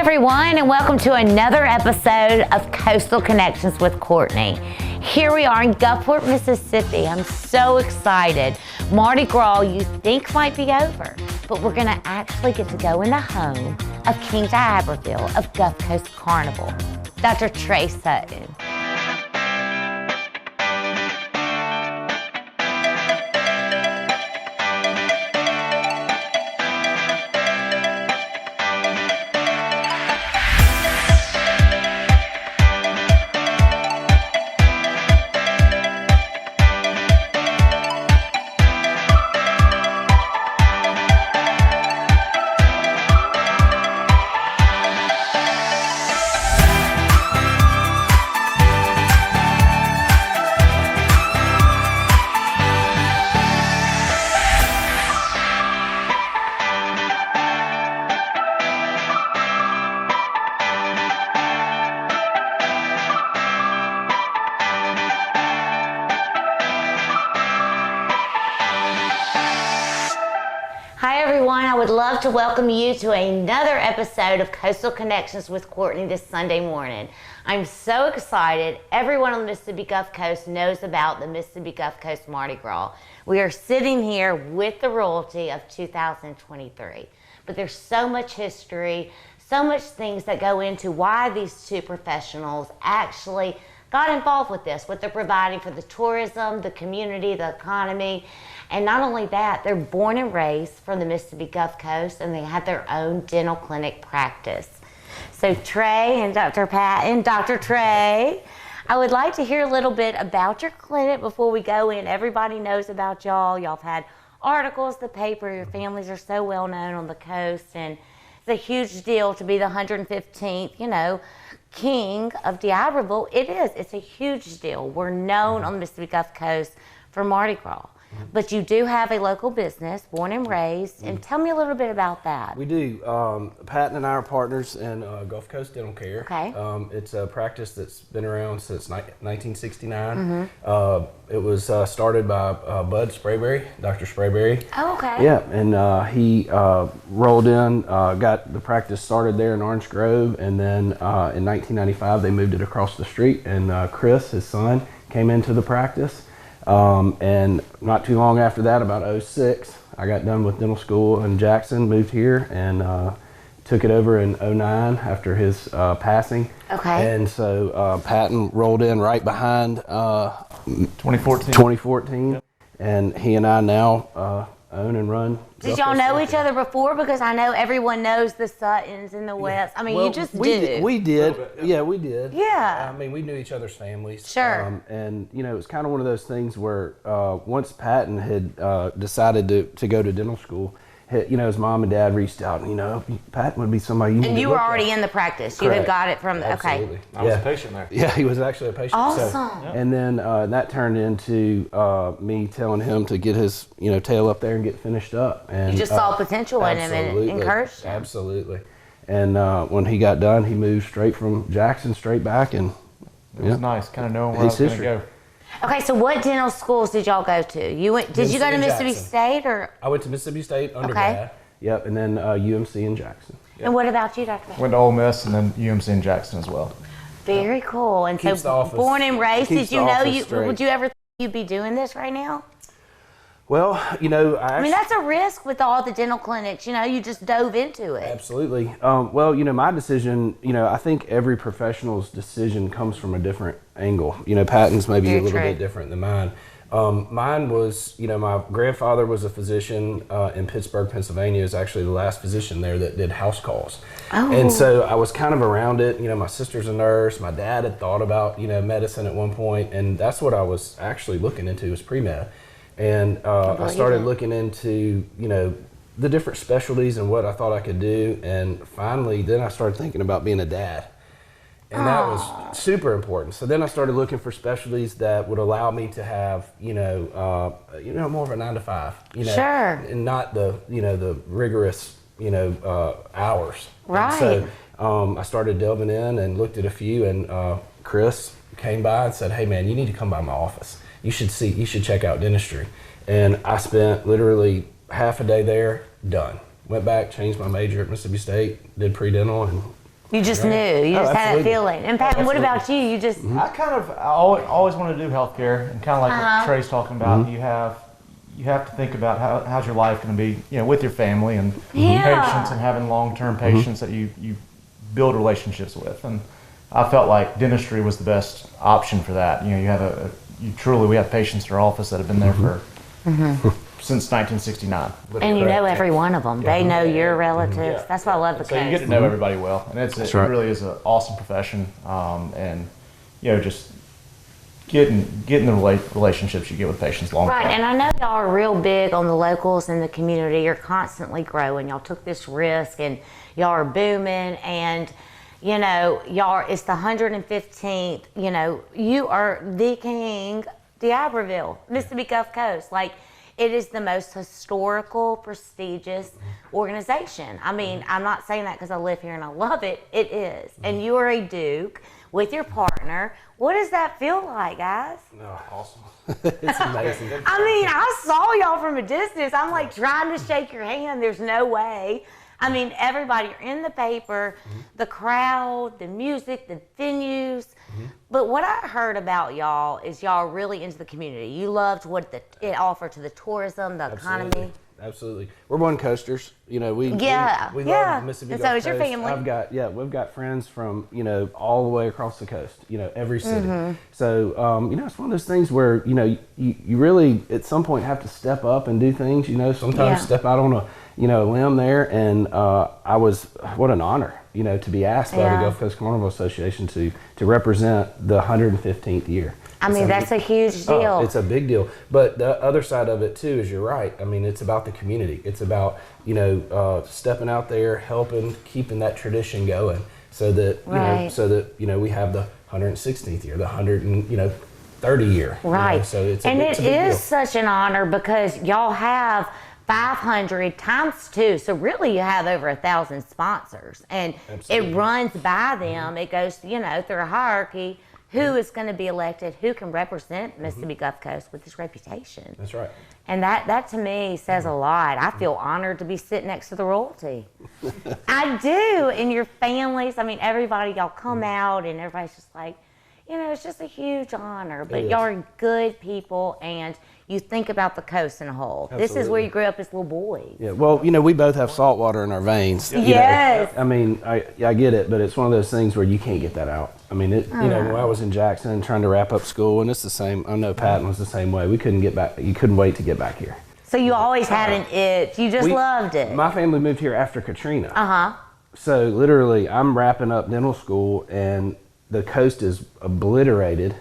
everyone, and welcome to another episode of Coastal Connections with Courtney. Here we are in Gulfport, Mississippi. I'm so excited. Mardi Gras you think might be over, but we're gonna actually get to go in the home of King D'Iberville of Gulf Coast Carnival, Dr. Trey Sutton. Hi everyone, I would love to welcome you to another episode of Coastal Connections with Courtney this Sunday morning. I'm so excited. Everyone on the Mississippi Gulf Coast knows about the Mississippi Gulf Coast Mardi Gras. We are sitting here with the royalty of 2023. But there's so much history, so much things that go into why these two professionals actually got involved with this, what they're providing for the tourism, the community, the economy. And not only that, they're born and raised from the Mississippi Gulf Coast, and they have their own dental clinic practice. So Trey and Dr. Pat and Dr. Trey, I would like to hear a little bit about your clinic before we go in. Everybody knows about y'all. Y'all have had articles, the paper, your families are so well known on the coast, and it's a huge deal to be the 115th, King of D'Iberville. It is. It's a huge deal. We're known on the Mississippi Gulf Coast for Mardi Gras. But you do have a local business, born and raised, and tell me a little bit about that. We do. Pat and I are partners in Gulf Coast Dental Care. Okay. It's a practice that's been around since 1969. It was started by Bud Sprayberry, Dr. Sprayberry. Oh, okay. Yeah, and he rolled in, got the practice started there in Orange Grove, and then in 1995 they moved it across the street, and Chris, his son, came into the practice. And not too long after that, about 06, I got done with dental school in Jackson, moved here, and took it over in 09 after his passing. Okay. And so Patton rolled in right behind 2014. Yep. And he and I now own and run. Did y'all know each other before? Because I know everyone knows the Suttons in the West. I mean, well, you just do. We did. Yeah, we did. Yeah. I mean, we knew each other's families. Sure. And, it was kind of one of those things where once Patton had decided to go to dental school, his mom and dad reached out, and, Patton would be somebody you And you were already in the practice. Correct. You had got it from, Absolutely. okay. I was a patient there. Yeah, he was actually a patient. Awesome. So, and then that turned into me telling him to get his, tail up there and get finished up. And You just saw potential in him and encouraged him. Absolutely. And when he got done, he moved straight from Jackson straight back, and it was nice, kind of knowing where I was going to go. Okay, so what dental schools did y'all go to? Did you go to Mississippi State or? I went to Mississippi State undergrad. Okay. Yep, and then UMC in Jackson. Yep. And what about you, Dr. Went to Ole Miss and then UMC in Jackson as well. Very cool. And Keeps so born and raised, did you know would you ever think you'd be doing this right now? Well, I mean, that's a risk with all the dental clinics. You just dove into it. Absolutely. Well, my decision, I think every professional's decision comes from a different angle. Patton's maybe Very a little true. bit different than mine. Mine was, my grandfather was a physician in Pittsburgh, Pennsylvania. He was actually the last physician there that did house calls. Oh. And so I was kind of around it. My sister's a nurse. My dad had thought about, medicine at one point, and that's what I was actually looking into was pre-med. And I started looking into, the different specialties and what I thought I could do. And finally, then I started thinking about being a dad. And that was super important. So then I started looking for specialties that would allow me to have, more of a 9 to 5, Sure. and not the, the rigorous, hours. Right. And so I started delving in and looked at a few, and Chris came by and said, "Hey man, you need to come by my office. You should check out dentistry." And I spent literally half a day there, done. Went back, changed my major at Mississippi State, did pre-dental, and You just knew. You just had that absolutely. feeling. And Pat, what about you? You just I always wanted to do healthcare, and kind of like what Trey's talking about. You have to think about how's your life going to be, with your family and patients, and having long-term patients that you build relationships with. And I felt like dentistry was the best option for that. You have we have patients in our office that have been there for since 1969. and you know every one of them. They know your relatives. That's why I love the So you get coast. to know everybody well, and it really is an awesome profession. And just getting the relationships you get with patients long term. Right, and I know y'all are real big on the locals and the community. You're constantly growing. Y'all took this risk, and y'all are booming. And y'all it's the 115th. You are the king, D'Iberville, Mississippi Gulf Coast. Like, it is the most historical, prestigious organization. I mean, I'm not saying that because I live here and I love it. It is. And you are a Duke with your partner. What does that feel like, guys? Oh, awesome. It's amazing. I mean, I saw y'all from a distance. I'm like trying to shake your hand. There's no way. I mean, everybody, you're in the paper, the crowd, the music, the venues. But what I heard about y'all is y'all are really into the community. You loved what it offered to the tourism, the economy. Absolutely. We're one coasters. We love Mississippi And Gulf so is your Coast. family. We've got friends from, all the way across the coast, every city. So, it's one of those things where, you really at some point have to step up and do things, sometimes step out on a limb there. And what an honor, to be asked by the Gulf Coast Carnival Association to represent the 115th year. I mean, that's a huge deal. Oh, it's a big deal. But the other side of it, too, is you're right. I mean, it's about the community. It's about, stepping out there, helping, keeping that tradition going so that, we have the 116th year, the 130 year. Right. So it's and it's it a big is deal. such an honor because y'all have 500 times 2. So really you have over 1,000 sponsors. And Absolutely. it runs by them. It goes, through a hierarchy. Who is going to be elected? Who can represent Mississippi Gulf Coast with this reputation? That's right. And that to me says a lot. I feel honored to be sitting next to the royalty. I do. And your families, I mean, everybody, y'all come out and everybody's just like, it's just a huge honor. But y'all are good people and you think about the coast in a whole. Absolutely. This is where you grew up as little boys. Yeah, well, we both have salt water in our veins. Yes. I mean, I get it, but it's one of those things where you can't get that out. I mean, when I was in Jackson trying to wrap up school, and it's the same. I know Patton was the same way. We couldn't get back. You couldn't wait to get back here. So you always had an itch. You just loved it. My family moved here after Katrina. So literally, I'm wrapping up dental school, and the coast is obliterated.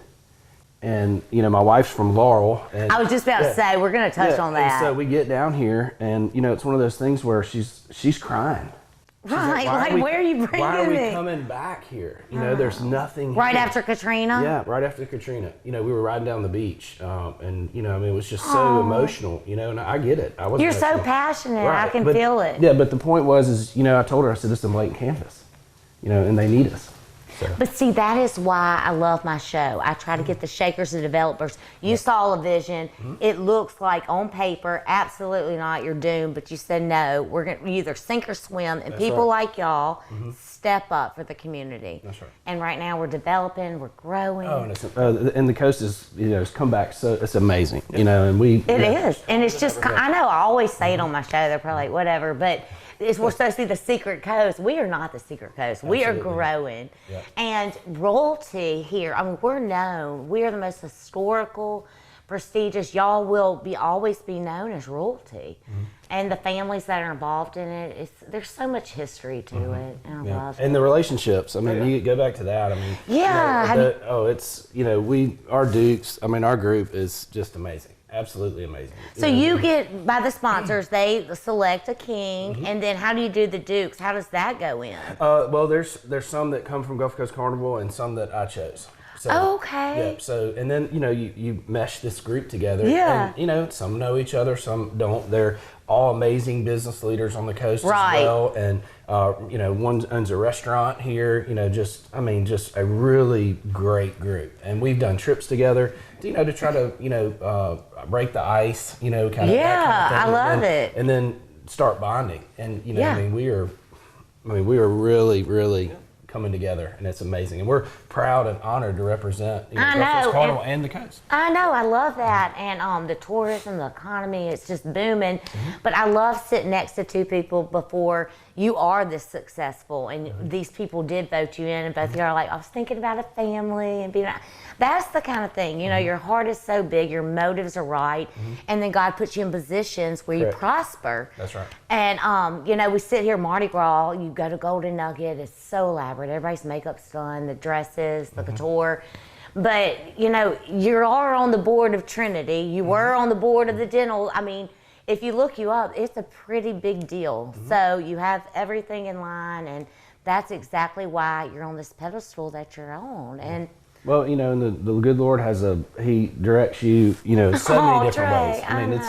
And my wife's from Laurel. And I was just about to say we're going to touch on that. And so we get down here, and it's one of those things where she's crying. Right, where are you bringing me? Why are we coming back here? There's nothing right here. after Katrina? Yeah, right after Katrina. We were riding down the beach, and it was just so emotional. And I get it. You're so passionate. Right. I can feel it. Yeah, but the point was, I told her, I said, this is a blank canvas, and they need us. So. But see, that is why I love my show. I try to get the shakers, the developers. You saw a vision. It looks like on paper, absolutely not, you're doomed. But you said no. We're going to either sink or swim. And people like y'all step up for the community. That's right. And right now we're developing, we're growing. Oh, and the coast is, it's come back. So it's amazing, and we. It is, and it's just. I know I always say it on my show. They're probably like whatever, but. We're supposed to be the secret coast. We are not the secret coast. We are growing. Yeah. And royalty here, I mean, we're known. We are the most historical, prestigious. Y'all will always be known as royalty. And the families that are involved in it, there's so much history to it. And I love it. And the relationships. I mean, you go back to that. I mean, our Dukes, I mean, our group is just amazing. Absolutely amazing. So you get, by the sponsors, they select a king, and then how do you do the Dukes? How does that go in? Well, there's some that come from Gulf Coast Carnival and some that I chose. So, okay. Yeah. So, and then, you mesh this group together. Yeah. And, some know each other, some don't. They're all amazing business leaders on the coast as well. And, one owns a restaurant here, just a really great group. And we've done trips together, to try to, break the ice, kind of. Yeah, that kind of thing. I love it. And then start bonding. And, we are really, really coming together, and it's amazing. And we're proud and honored to represent I Gulf know, Carnival and the coast. I know, I love that. And the tourism, the economy, it's just booming. But I love sitting next to two people before you are this successful, and these people did vote you in, and both of you are like, I was thinking about a family and being. That's the kind of thing, your heart is so big, your motives are right, and then God puts you in positions where you prosper. That's right. And we sit here Mardi Gras, you go to Golden Nugget, it's so elaborate, everybody's makeup's done, the dresses, the couture. But you are on the board of Trinity, you were on the board of the dental. I mean, if you look you up, it's a pretty big deal. So you have everything in line, and that's exactly why you're on this pedestal that you're on. And well, and the good Lord He directs you, so many different Trey, ways. I mean,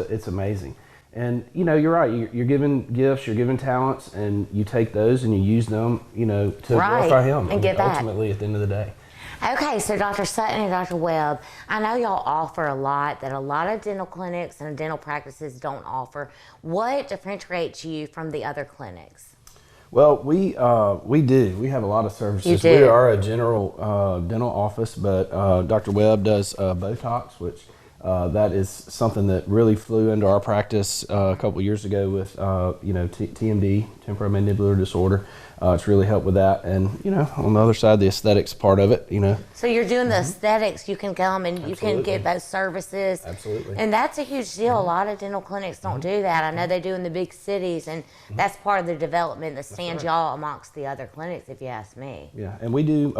it's amazing. And you're right. You're given gifts, you're given talents, and you take those and you use them, to glorify Him. And give back. Ultimately, at the end of the day. Okay, so Dr. Sutton and Dr. Webb, I know y'all offer a lot that a lot of dental clinics and dental practices don't offer. What differentiates you from the other clinics? Well, we do. We have a lot of services. You do. We are a general dental office, but Dr. Webb does Botox, which that is something that really flew into our practice a couple years ago with TMD, temporomandibular disorder. It's really helped with that, and on the other side, the aesthetics part of it. So you're doing the aesthetics. You can come and you can get those services. Absolutely. And that's a huge deal. A lot of dental clinics don't do that. I know they do in the big cities, and that's part of the development that stands y'all amongst the other clinics, if you ask me. Yeah, and we do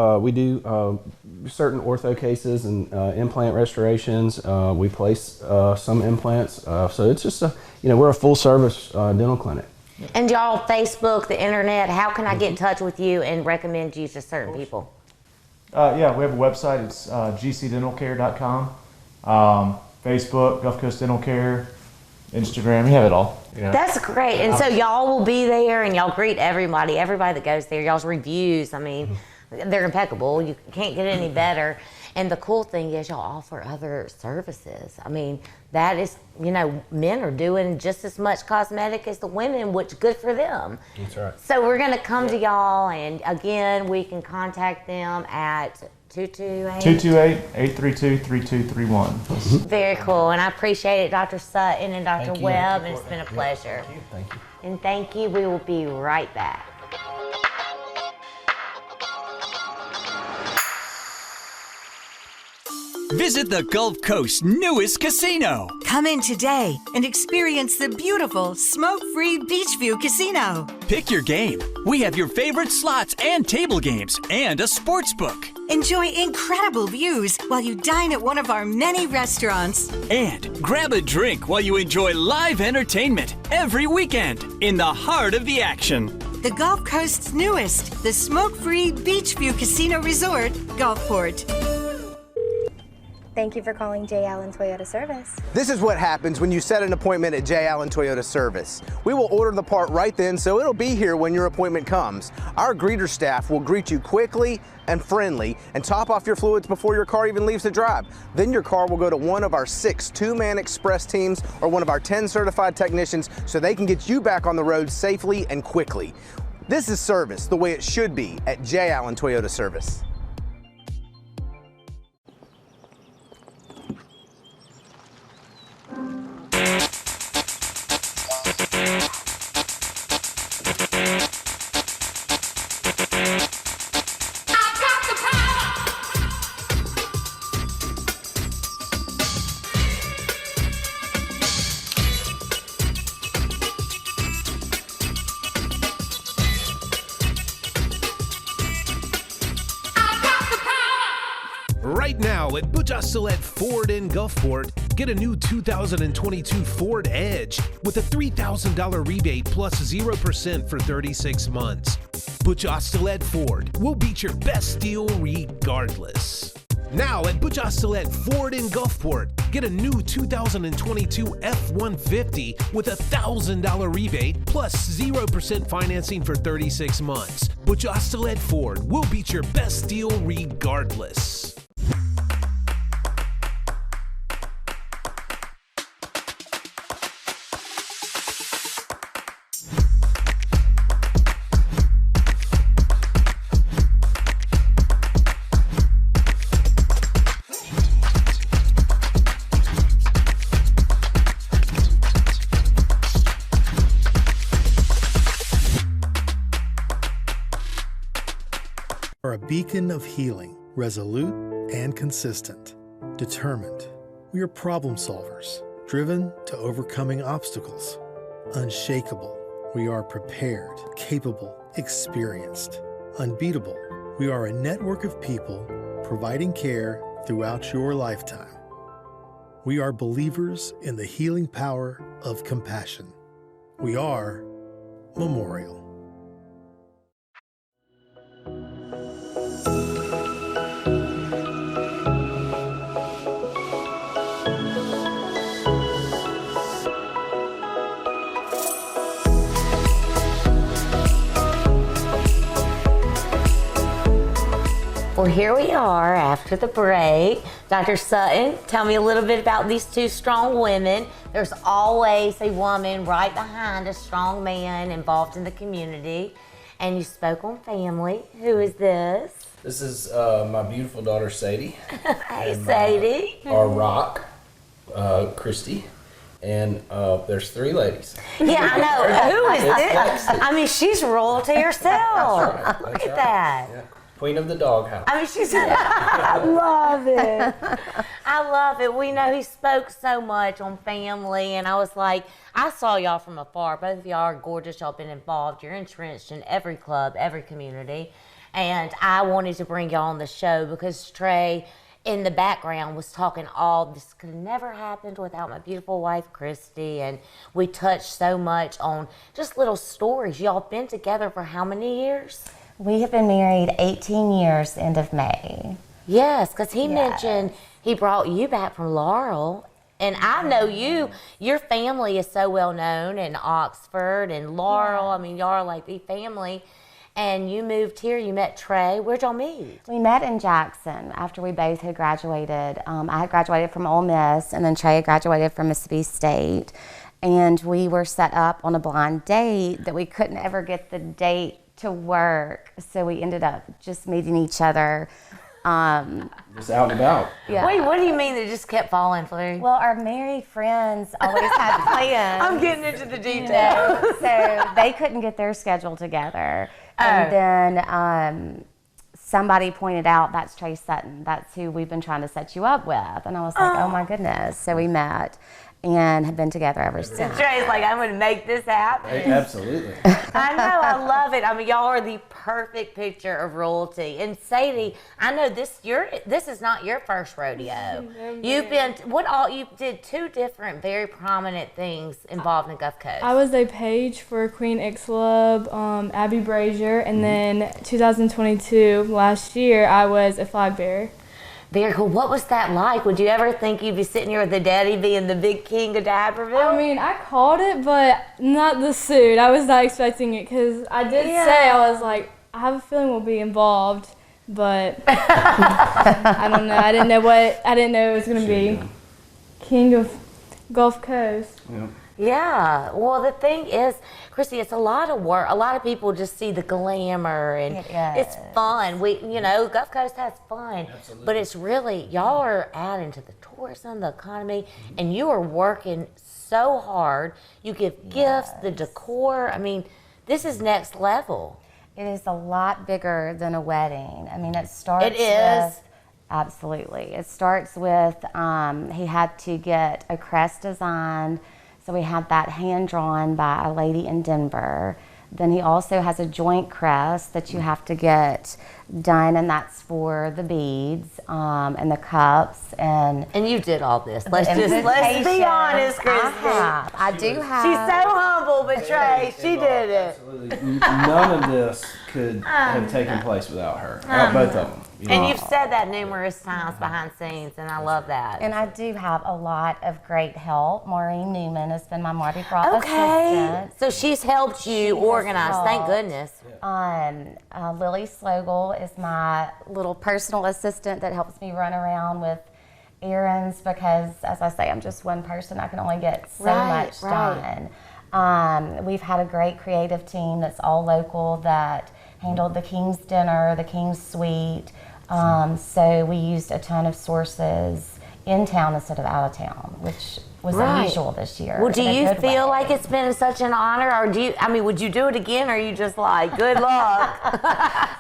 certain ortho cases and implant restorations. We place some implants, so it's just we're a full service dental clinic. And y'all, Facebook, the internet, how can I get in touch with you and recommend you to certain people? Yeah, we have a website. It's gcdentalcare.com. Facebook, Gulf Coast Dental Care, Instagram. We have it all. That's great. And so y'all will be there and y'all greet everybody that goes there. Y'all's reviews, I mean, they're impeccable. You can't get any better. And the cool thing is y'all offer other services. I mean, that is, men are doing just as much cosmetic as the women, which good for them. That's right. So we're going to come to y'all, and again, we can contact them at 228-832-3231. Very cool, and I appreciate it, Dr. Sutton and Dr. Webb, and it's been a pleasure. Thank you. And thank you. We will be right back. Visit the Gulf Coast's newest casino. Come in today and experience the beautiful smoke-free Beachview Casino. Pick your game. We have your favorite slots and table games and a sports book. Enjoy incredible views while you dine at one of our many restaurants. And grab a drink while you enjoy live entertainment every weekend in the heart of the action. The Gulf Coast's newest, the smoke-free Beachview Casino Resort, Gulfport. Thank you for calling J. Allen Toyota Service. This is what happens when you set an appointment at J. Allen Toyota Service. We will order the part right then, so it'll be here when your appointment comes. Our greeter staff will greet you quickly and friendly and top off your fluids before your car even leaves the drive. Then your car will go to one of our 6 two-man express teams or one of our 10 certified technicians so they can get you back on the road safely and quickly. This is service the way it should be at J. Allen Toyota Service. Right now at Butch Ostelet Ford in Gulfport, get a new 2022 Ford Edge with a $3,000 rebate plus 0% for 36 months. Butch Ostelet Ford will beat your best deal regardless. Now at Butch Ostelet Ford in Gulfport, get a new 2022 F-150 with a $1,000 rebate plus 0% financing for 36 months. Butch Ostelet Ford will beat your best deal regardless. beacon of healing, resolute and consistent. Determined. We are problem solvers, driven to overcoming obstacles. Unshakable. We are prepared, capable, experienced. Unbeatable. We are a network of people providing care throughout your lifetime. We are believers in the healing power of compassion. We are Memorial. Well, here we are after the break. Dr. Sutton, tell me a little bit about these two strong women. There's always a woman right behind a strong man involved in the community. And you spoke on family. Who is this? This is my beautiful daughter, Sadie. Hey, Sadie. Our rock, Christy. And there's 3 ladies. Yeah, I know. Who is this? Lexi. I mean, she's royalty herself. That's right. Look at that. Yeah. Queen of the doghouse. I mean, she's, I love it. I love it. We know he spoke so much on family, and I was like, I saw y'all from afar. Both of y'all are gorgeous. Y'all been involved. You're entrenched in every club, every community. And I wanted to bring y'all on the show because Trey, in the background, was talking all this could have never happened without my beautiful wife, Christy. And we touched so much on just little stories. Y'all been together for how many years? We have been married 18 years, end of May. Yes, because he mentioned he brought you back from Laurel. And I know your family is so well known in Oxford and Laurel. I mean, y'all are like the family. And you moved here, you met Trey. Where'd y'all meet? We met in Jackson after we both had graduated. I had graduated from Ole Miss, and then Trey had graduated from Mississippi State. And we were set up on a blind date that we couldn't ever get the date to work, so we ended up just meeting each other. Just out and about. Yeah. Wait, what do you mean they just kept falling through? Well, our married friends always had plans. I'm getting into the details. So they couldn't get their schedule together. And then somebody pointed out, that's Trey Sutton. That's who we've been trying to set you up with. And I was like, oh my goodness. So we met and have been together ever since. Trey's like, I'm going to make this happen. Hey, absolutely. I know, I love it. I mean, y'all are the perfect picture of royalty. And Sadie, I know this is not your first rodeo. You did 2 different, very prominent things involved in Gulf Coast. I was a page for Queen Ixalub, Abby Brazier, and then 2022, last year, I was a flag bearer. Very cool. What was that like? Would you ever think you'd be sitting here with the daddy being the big king of D'Iberville? I mean, I called it, but not the suit. I was not expecting it because I did say, I was like, I have a feeling we'll be involved, but I don't know. I didn't know it was going to be king of Gulf Coast. Yeah. Yeah. Well, the thing is, Christy, it's a lot of work. A lot of people just see the glamour, and it's fun. Gulf Coast has fun, but it's really, y'all are adding to the tourism, the economy, and you are working so hard. You give gifts, the decor. I mean, this is next level. It is a lot bigger than a wedding. I mean, it starts It is. Absolutely. It starts with, he had to get a crest designed. So we had that hand-drawn by a lady in Denver. Then he also has a joint crest that you have to get done, and that's for the beads and the cups. And you did all this. Let's be honest, Christy. I do have. She's so humble, but Trey, she did it. Absolutely. None of this could have taken place without her. Both of them. And you've said that numerous times behind scenes, and I love that. And I do have a lot of great help. Maureen Newman has been my Mardi Gras assistant. So she's helped you organize. Thank goodness. Lily Slogel is my little personal assistant that helps me run around with errands because, as I say, I'm just one person. I can only get so much done. We've had a great creative team that's all local that handled the King's Dinner, the King's Suite. So we used a ton of sources in town instead of out of town, which was unusual this year. Well, do you feel like it's been such an honor, or would you do it again, or are you just like, good luck?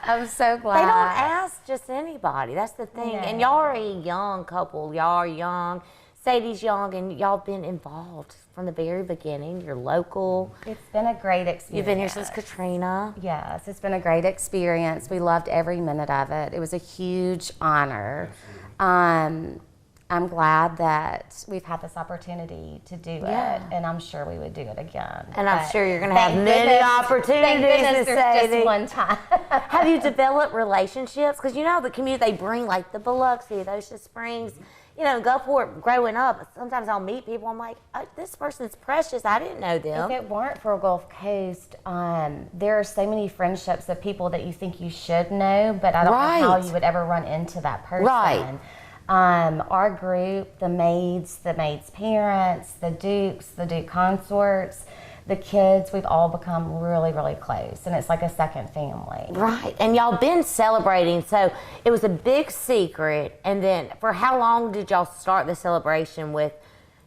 I'm so glad. They don't ask just anybody. That's the thing. No. And y'all are a young couple. Y'all are young. Sadie's young, and y'all been involved from the very beginning. You're local. It's been a great experience. You've been here since Katrina. Yes, it's been a great experience. We loved every minute of it. It was a huge honor. I'm glad that we've had this opportunity to do it, and I'm sure we would do it again. And I'm sure you're going to have many opportunities to say just one time. Have you developed relationships? Because you know the community, they bring like the Biloxi, the Ocean Springs, you know, Gulfport. Growing up, sometimes I'll meet people, I'm like, oh, this person's precious, I didn't know them. If it weren't for Gulf Coast, there are so many friendships of people that you think you should know, but I don't know how you would ever run into that person. Right. Our group, the maids' parents, the Duke consorts, the kids, we've all become really, really close, and it's like a second family. Right, and y'all been celebrating, so it was a big secret, and then for how long did y'all start the celebration with,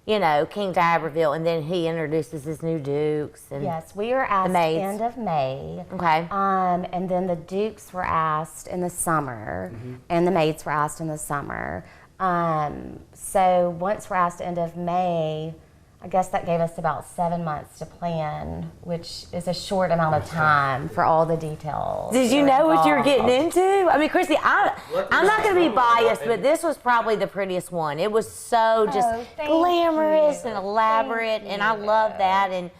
you know, King D'Iberville, and then he introduces his new Dukes? And yes, we were asked end of May. Okay. And then the Dukes were asked in the summer, and the maids were asked in the summer. So once we're asked end of May, I guess that gave us about 7 months to plan, which is a short amount of time for all the details. Did you know what you were getting into? I mean, Christy, I'm not going to be biased, but this was probably the prettiest one. It was so just glamorous and elaborate, and I love that. And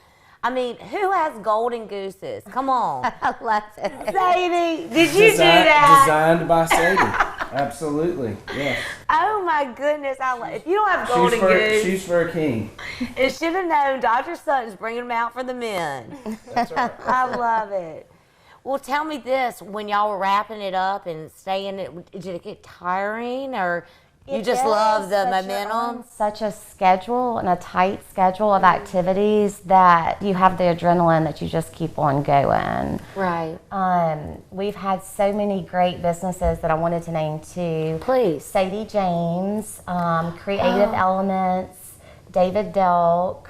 I mean, who has golden gooses? Come on. I love it. Sadie, did you do that? Designed by Sadie. Absolutely, yes. Oh my goodness! If you don't have golden goose, she's for a king. It should have known Dr. Sutton's bringing them out for the men. That's right. I love it. Well, tell me this: when y'all were wrapping it up and staying, did it get tiring, or you just love the momentum? Such a schedule and a tight schedule of activities that you have the adrenaline that you just keep on going. Right. We've had so many great businesses that I wanted to name too. Please. Sadie James, Creative Elements, David Delk,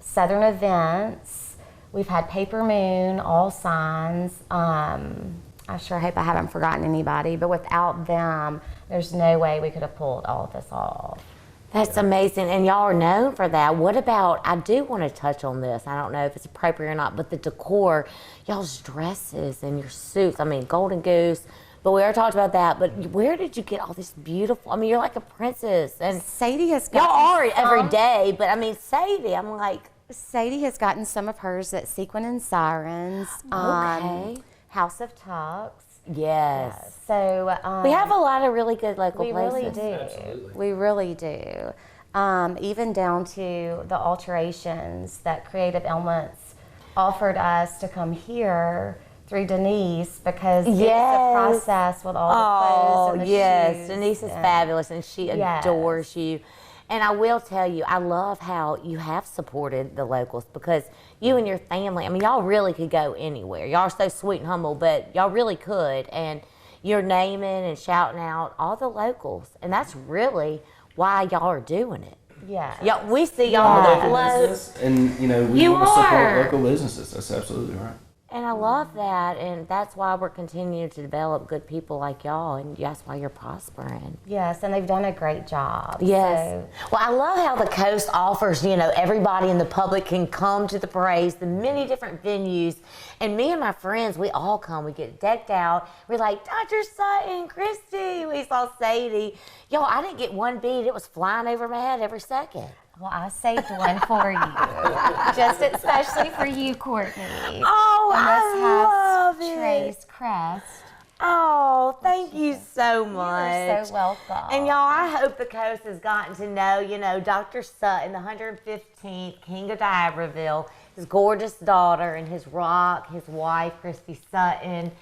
Southern Events. We've had Paper Moon, All Signs. I sure hope I haven't forgotten anybody, but without them, there's no way we could have pulled all of this off. That's amazing, and y'all are known for that. What about, I do want to touch on this, I don't know if it's appropriate or not, but the decor, y'all's dresses and your suits, I mean, Golden Goose, but we already talked about that, but where did you get all this beautiful, I mean, you're like a princess, and Sadie has got y'all are every day, but I mean, Sadie, I'm like. Sadie has gotten some of hers at Sequin and Sirens, House of Tux. Yes. So we have a lot of really good local places. We really do. Absolutely. We really do. Even down to the alterations that Creative Elements offered us to come here through Denise, because it's a process with all the clothes and the shoes. Denise is fabulous, and she adores you. And I will tell you, I love how you have supported the locals, because you and your family, I mean, y'all really could go anywhere. Y'all are so sweet and humble, but y'all really could. And you're naming and shouting out all the locals. And that's really why y'all are doing it. Yeah. We see y'all with the business, and you know, we want to support local businesses. That's absolutely right. And I love that, and that's why we're continuing to develop good people like y'all, and that's why you're prospering. Yes, and they've done a great job. Yes. So. Well, I love how the Coast offers, you know, everybody in the public can come to the parades, the many different venues, and me and my friends, we all come, we get decked out, we're like, Dr. Sutton, Christy, we saw Sadie. Yo, I didn't get one beat, it was flying over my head every second. Well, I saved one for you, just especially for you, Courtney. Oh, I love it. Trey's crest. Oh, thank you so much. You're so welcome. And y'all, I hope the Coast has gotten to know, you know, Dr. Sutton, the 115th King of D'Iberville, his gorgeous daughter, and his rock, his wife, Christy Sutton,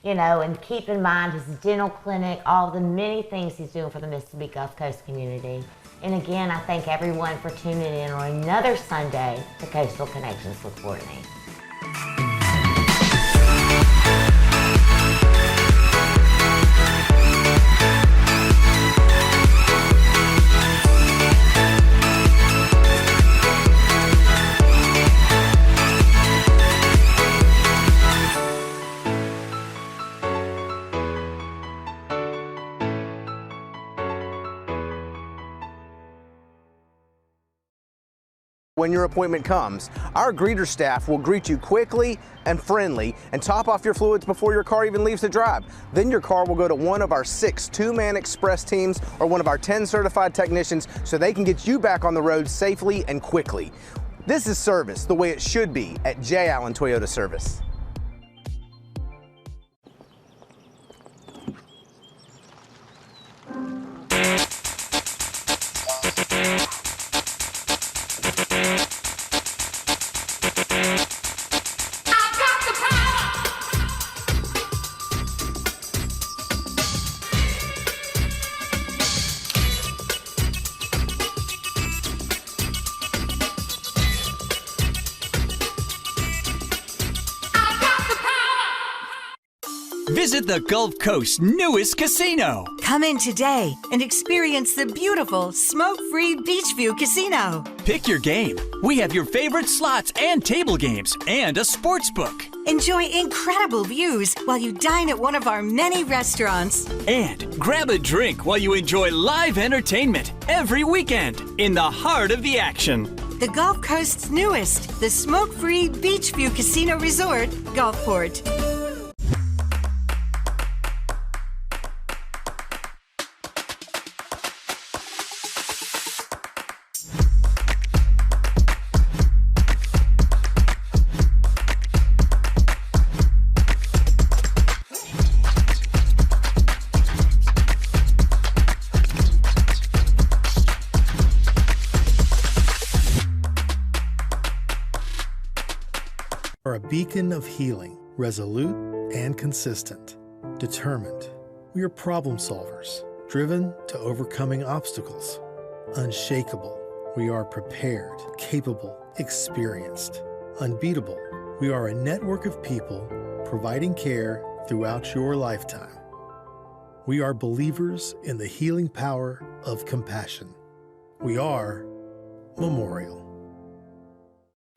you know, and keep in mind his dental clinic, all the many things he's doing for the Mississippi Gulf Coast community. And again, I thank everyone for tuning in on another Sunday to Coastal Connections with Courtney. When your appointment comes, our greeter staff will greet you quickly and friendly and top off your fluids before your car even leaves the drive. Then your car will go to one of our 6 two-man express teams or one of our 10 certified technicians so they can get you back on the road safely and quickly. This is service the way it should be at J. Allen Toyota Service. Visit the Gulf Coast's newest casino. Come in today and experience the beautiful smoke-free Beachview Casino. Pick your game. We have your favorite slots and table games and a sports book. Enjoy incredible views while you dine at one of our many restaurants. And grab a drink while you enjoy live entertainment every weekend in the heart of the action. The Gulf Coast's newest, the smoke-free Beachview Casino Resort, Gulfport. Are a beacon of healing, resolute and consistent, determined. We are problem solvers, driven to overcoming obstacles, unshakable. We are prepared, capable, experienced, unbeatable. We are a network of people providing care throughout your lifetime. We are believers in the healing power of compassion. We are Memorial.